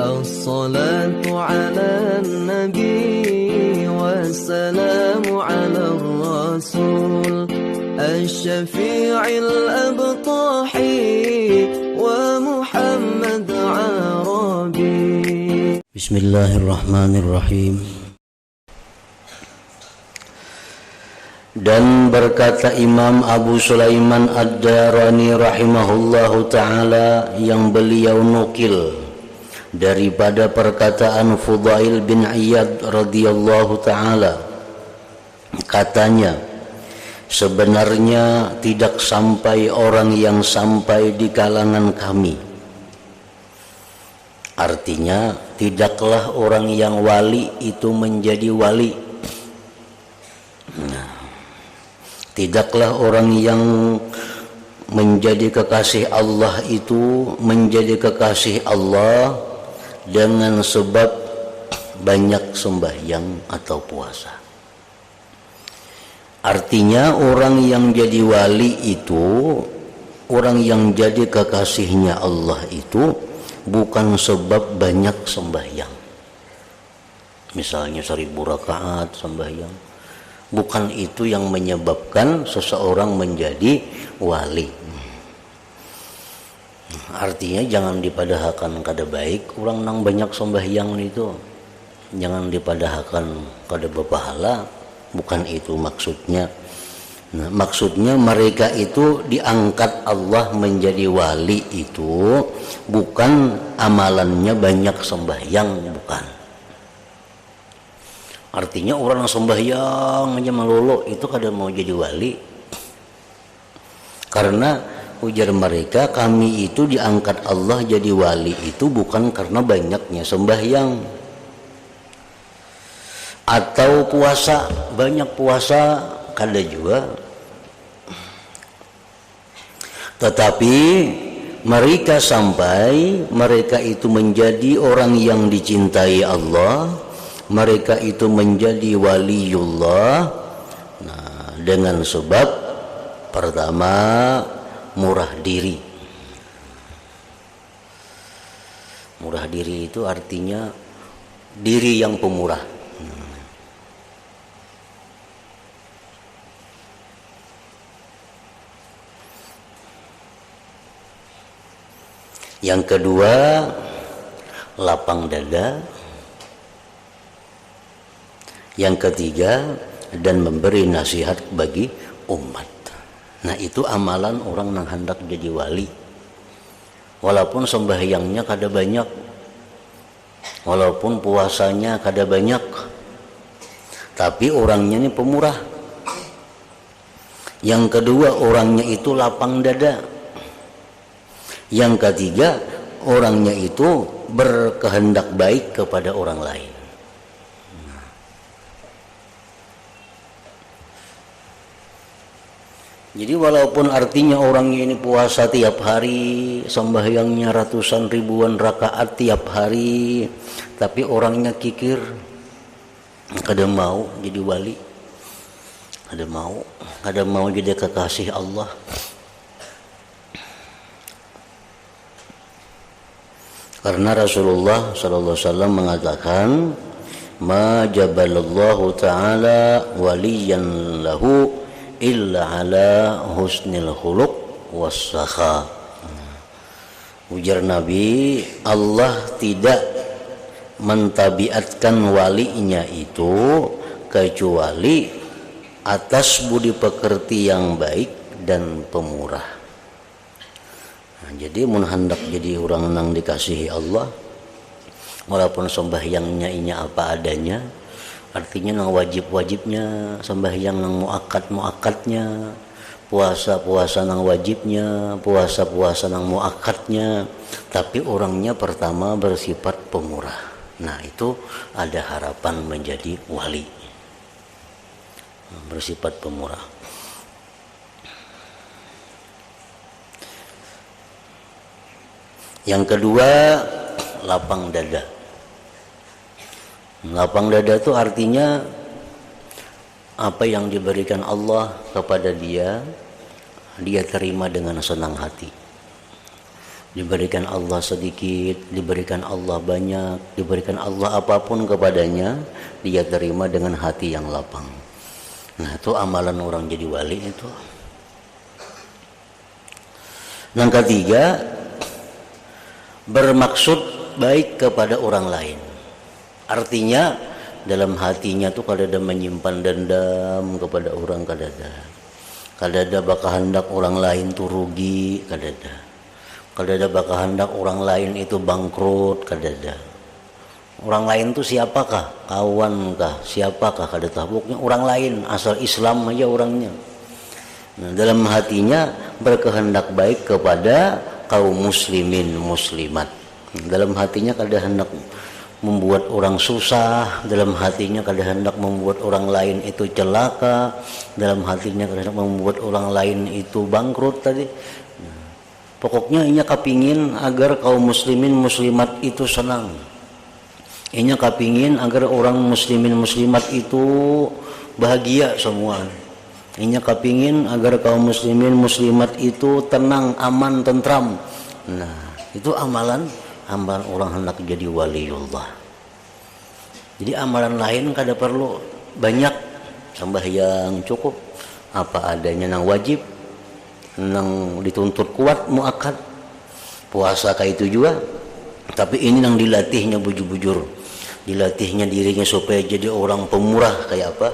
الصلاة على النبي والسلام على الرسول الشفيع الأبطحي ومحمد عربي. بسم الله الرحمن الرحيم. Dan berkata Imam Abu Sulaiman Ad-Darani rahimahullahu ta'ala, yang beliau nukil daripada perkataan Fudail bin Iyad radhiyallahu ta'ala, katanya, sebenarnya tidak sampai orang yang sampai di kalangan kami. Artinya tidaklah orang yang wali itu menjadi wali. Tidaklah orang yang menjadi kekasih Allah itu menjadi kekasih Allah dengan sebab banyak sembahyang atau puasa. Artinya orang yang jadi wali itu, orang yang jadi kekasihnya Allah itu bukan sebab banyak sembahyang. Misalnya 1000 rakaat sembahyang. Bukan itu yang menyebabkan seseorang menjadi wali. Artinya jangan dipadahakan kada baik orang nang banyak sembahyang itu. Jangan dipadahakan kada berpahala. Bukan itu maksudnya. Nah, maksudnya mereka itu diangkat Allah menjadi wali itu bukan amalannya banyak sembahyang, bukan. Artinya orang yang sembahyang aja melulu itu kadang mau jadi wali. Karena ujar mereka, kami itu diangkat Allah jadi wali itu bukan karena banyaknya sembahyang atau puasa. Banyak puasa kada juga. Tetapi mereka sampai mereka itu menjadi orang yang dicintai Allah. Mereka itu menjadi waliullah, nah, dengan sebab pertama murah diri. Murah diri itu artinya diri yang pemurah. Yang kedua, lapang dada. Yang ketiga, dan memberi nasihat bagi umat. Nah, itu amalan orang yang hendak jadi wali. Walaupun sembahyangnya kada banyak, walaupun puasanya kada banyak, tapi orangnya ini pemurah. Yang kedua, orangnya itu lapang dada. Yang ketiga, orangnya itu berkehendak baik kepada orang lain. Jadi walaupun artinya orangnya ini puasa tiap hari, sembahyangnya ratusan ribuan rakaat tiap hari, tapi orangnya kikir, kada mau jadi wali, kada mau jadi kekasih Allah. Karena Rasulullah sallallahu alaihi wasallam mengatakan, ma jabalallahu ta'ala waliyan lahu illa ala husnil khuluq wassakha. Ujar Nabi, Allah tidak mentabiatkan walinya itu kecuali atas budi pekerti yang baik dan pemurah. Nah, jadi mun hendak jadi orang nang dikasihi Allah, walaupun sembahyangnya ini apa adanya, artinya nang wajib-wajibnya, sembahyang nang muakkad-muakkadnya, puasa-puasa nang wajibnya, puasa-puasa nang muakkadnya, tapi orangnya pertama bersifat pemurah. Nah, itu ada harapan menjadi wali. Bersifat pemurah. Yang kedua, lapang dada. Lapang dada itu artinya apa yang diberikan Allah kepada dia terima dengan senang hati. diberikan Allah sedikit, diberikan Allah banyak, diberikan Allah apapun kepadanya, dia terima dengan hati yang lapang. Nah, itu amalan orang jadi wali itu. Yang ketiga, bermaksud baik kepada orang lain. Artinya dalam hatinya tuh kadada menyimpan dendam kepada orang, kadada bakal hendak orang lain tuh rugi, kadada bakal hendak orang lain itu bangkrut, kadada. Orang lain tuh siapakah? Kawankah? Siapakah? Kadada pokoknya orang lain, asal Islam aja orangnya. Nah, dalam hatinya berkehendak baik kepada kaum muslimin muslimat. Dalam hatinya kada hendak membuat orang susah, dalam hatinya kada hendak membuat orang lain itu celaka, dalam hatinya kada hendak membuat orang lain itu bangkrut tadi. Pokoknya inya kapingin agar kaum muslimin muslimat itu senang. Inya kapingin agar orang muslimin muslimat itu bahagia semua. Inya kapingin agar kaum muslimin muslimat itu tenang, aman, tentram. Nah, itu amalan orang hendak jadi waliullah. Jadi amalan lain kada perlu banyak, sembahyang cukup, apa adanya nang wajib, nang dituntut kuat muakkad, puasa kayak itu juga. Tapi ini nang dilatihnya bujur-bujur, dilatihnya dirinya supaya jadi orang pemurah kayak apa.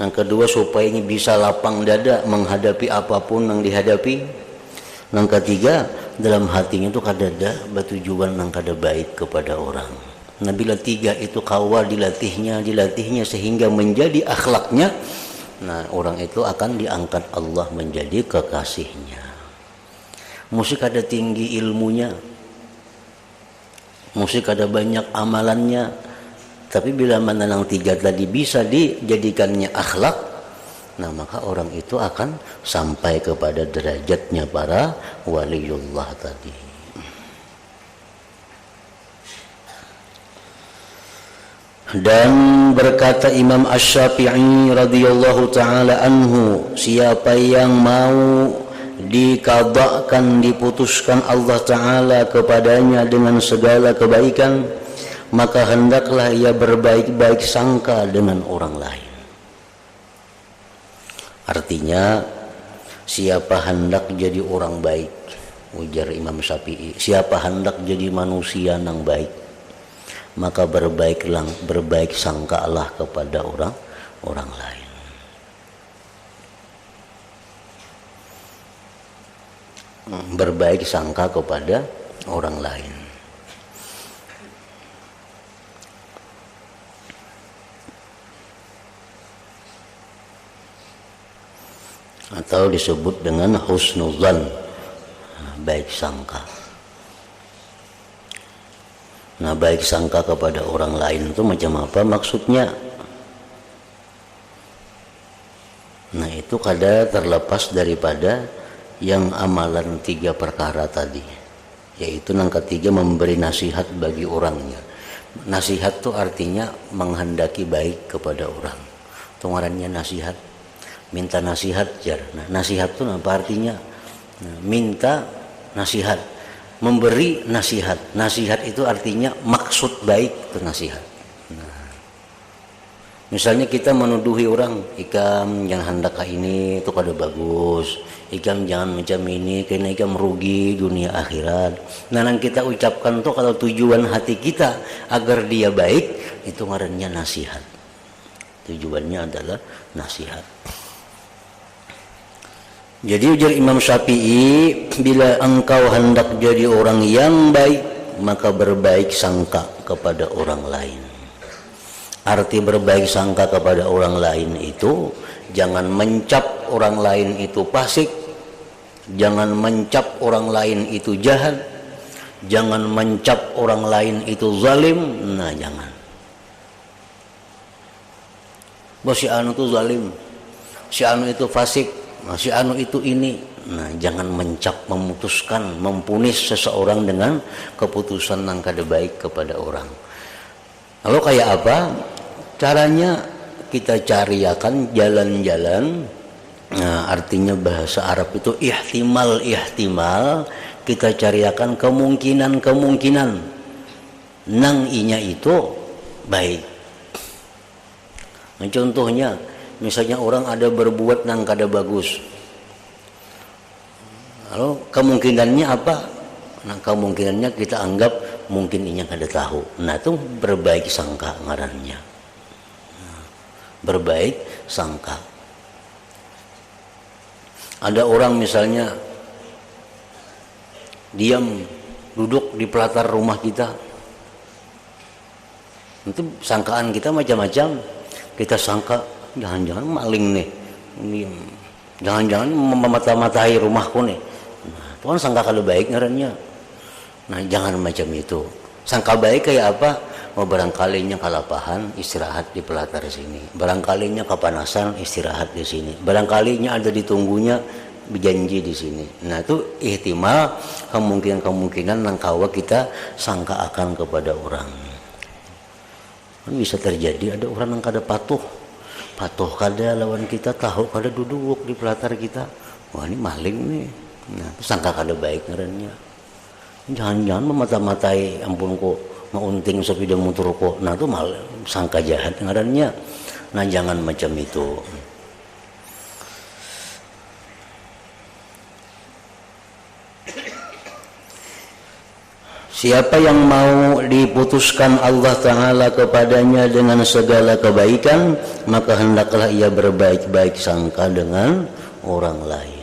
Yang kedua, supaya ini bisa lapang dada menghadapi apapun yang dihadapi. Yang ketiga, dalam hatinya itu kadada batujuan yang kada baik kepada orang. Nah, bila tiga itu kawal dilatihnya sehingga menjadi akhlaknya, nah orang itu akan diangkat Allah menjadi kekasihnya. Musik ada tinggi ilmunya, musik ada banyak amalannya, tapi bila mana yang tiga tadi bisa dijadikannya akhlak, nah maka orang itu akan sampai kepada derajatnya para waliullah tadi. Dan berkata Imam Asy-Syafi'i radhiyallahu taala anhu, siapa yang mau dikadhakan, diputuskan Allah taala kepadanya dengan segala kebaikan, maka hendaklah ia berbaik-baik sangka dengan orang lain. Artinya, siapa hendak jadi orang baik, ujar Imam Syafi'i, siapa hendak jadi manusia yang baik, maka berbaik sangkalah kepada orang lain. Berbaik sangka kepada orang lain. Atau disebut dengan husnuzan, baik sangka. Nah, baik sangka kepada orang lain itu macam apa maksudnya? Nah, itu kada terlepas daripada yang amalan tiga perkara tadi, yaitu yang ketiga memberi nasihat bagi orangnya. Nasihat itu artinya menghendaki baik kepada orang. Tungarannya nasihat, minta nasihat jar. Nah, nasihat itu apa artinya? Nah, minta nasihat, memberi nasihat. Nasihat itu artinya maksud baik itu nasihat. Nah, misalnya kita menuduhi orang, ikam jangan hendak ini itu kada bagus, ikam jangan macam ini karena ikam merugi dunia akhirat. Nah, yang kita ucapkan tuh kalau tujuan hati kita agar dia baik, itu ngarannya nasihat. Tujuannya adalah nasihat. Jadi ujar Imam Syafi'i, bila engkau hendak jadi orang yang baik, maka berbaik sangka kepada orang lain. Arti berbaik sangka kepada orang lain itu, jangan mencap orang lain itu fasik, jangan mencap orang lain itu jahat, jangan mencap orang lain itu zalim. Nah, jangan. Bahwa si anu itu zalim, si anu itu fasik, si anu itu ini. Nah, jangan mencap, memutuskan, mempunis seseorang dengan keputusan yang kada baik kepada orang. Lalu kayak apa? Caranya kita cariakan jalan-jalan. Nah, artinya bahasa Arab itu ihtimal kita cariakan kemungkinan nang inya itu baik. Nah, contohnya misalnya orang ada berbuat nang kada bagus, lalu kemungkinannya apa? Nah, kemungkinannya kita anggap mungkin inya kada tahu. Nah, itu berbaik sangka ngarannya. Berbaik sangka. Ada orang misalnya diam duduk di pelatar rumah kita, itu sangkaan kita macam-macam. Kita sangka jangan-jangan maling nih, jangan-jangan memata-matai rumahku nih. Nah, itu kan sangka kalau baik ngarannya. Nah, jangan macam itu. Sangka baik kayak apa? Oh, barangkalinya kalapahan, istirahat di pelatar sini. Barangkalinya kepanasan, istirahat di sini. Barangkalinya ada ditunggunya, berjanji di sini. Nah, itu ihtimal kemungkinan nang kawa kita sangka akan kepada orang. Bisa terjadi ada orang yang kada patuh kada lawan kita, tahu kada duduk di pelatar kita. Wah, ini maling nih. Nah, itu sangka kada baik ngarannya. Jangan-jangan memata-matai, ampun kok maunting sepeda motor kok. Nah, itu malah sangka jahat ngarannya. Nah, jangan macam itu. Siapa yang mau diputuskan Allah Ta'ala kepadanya dengan segala kebaikan, maka hendaklah ia berbaik-baik sangka dengan orang lain.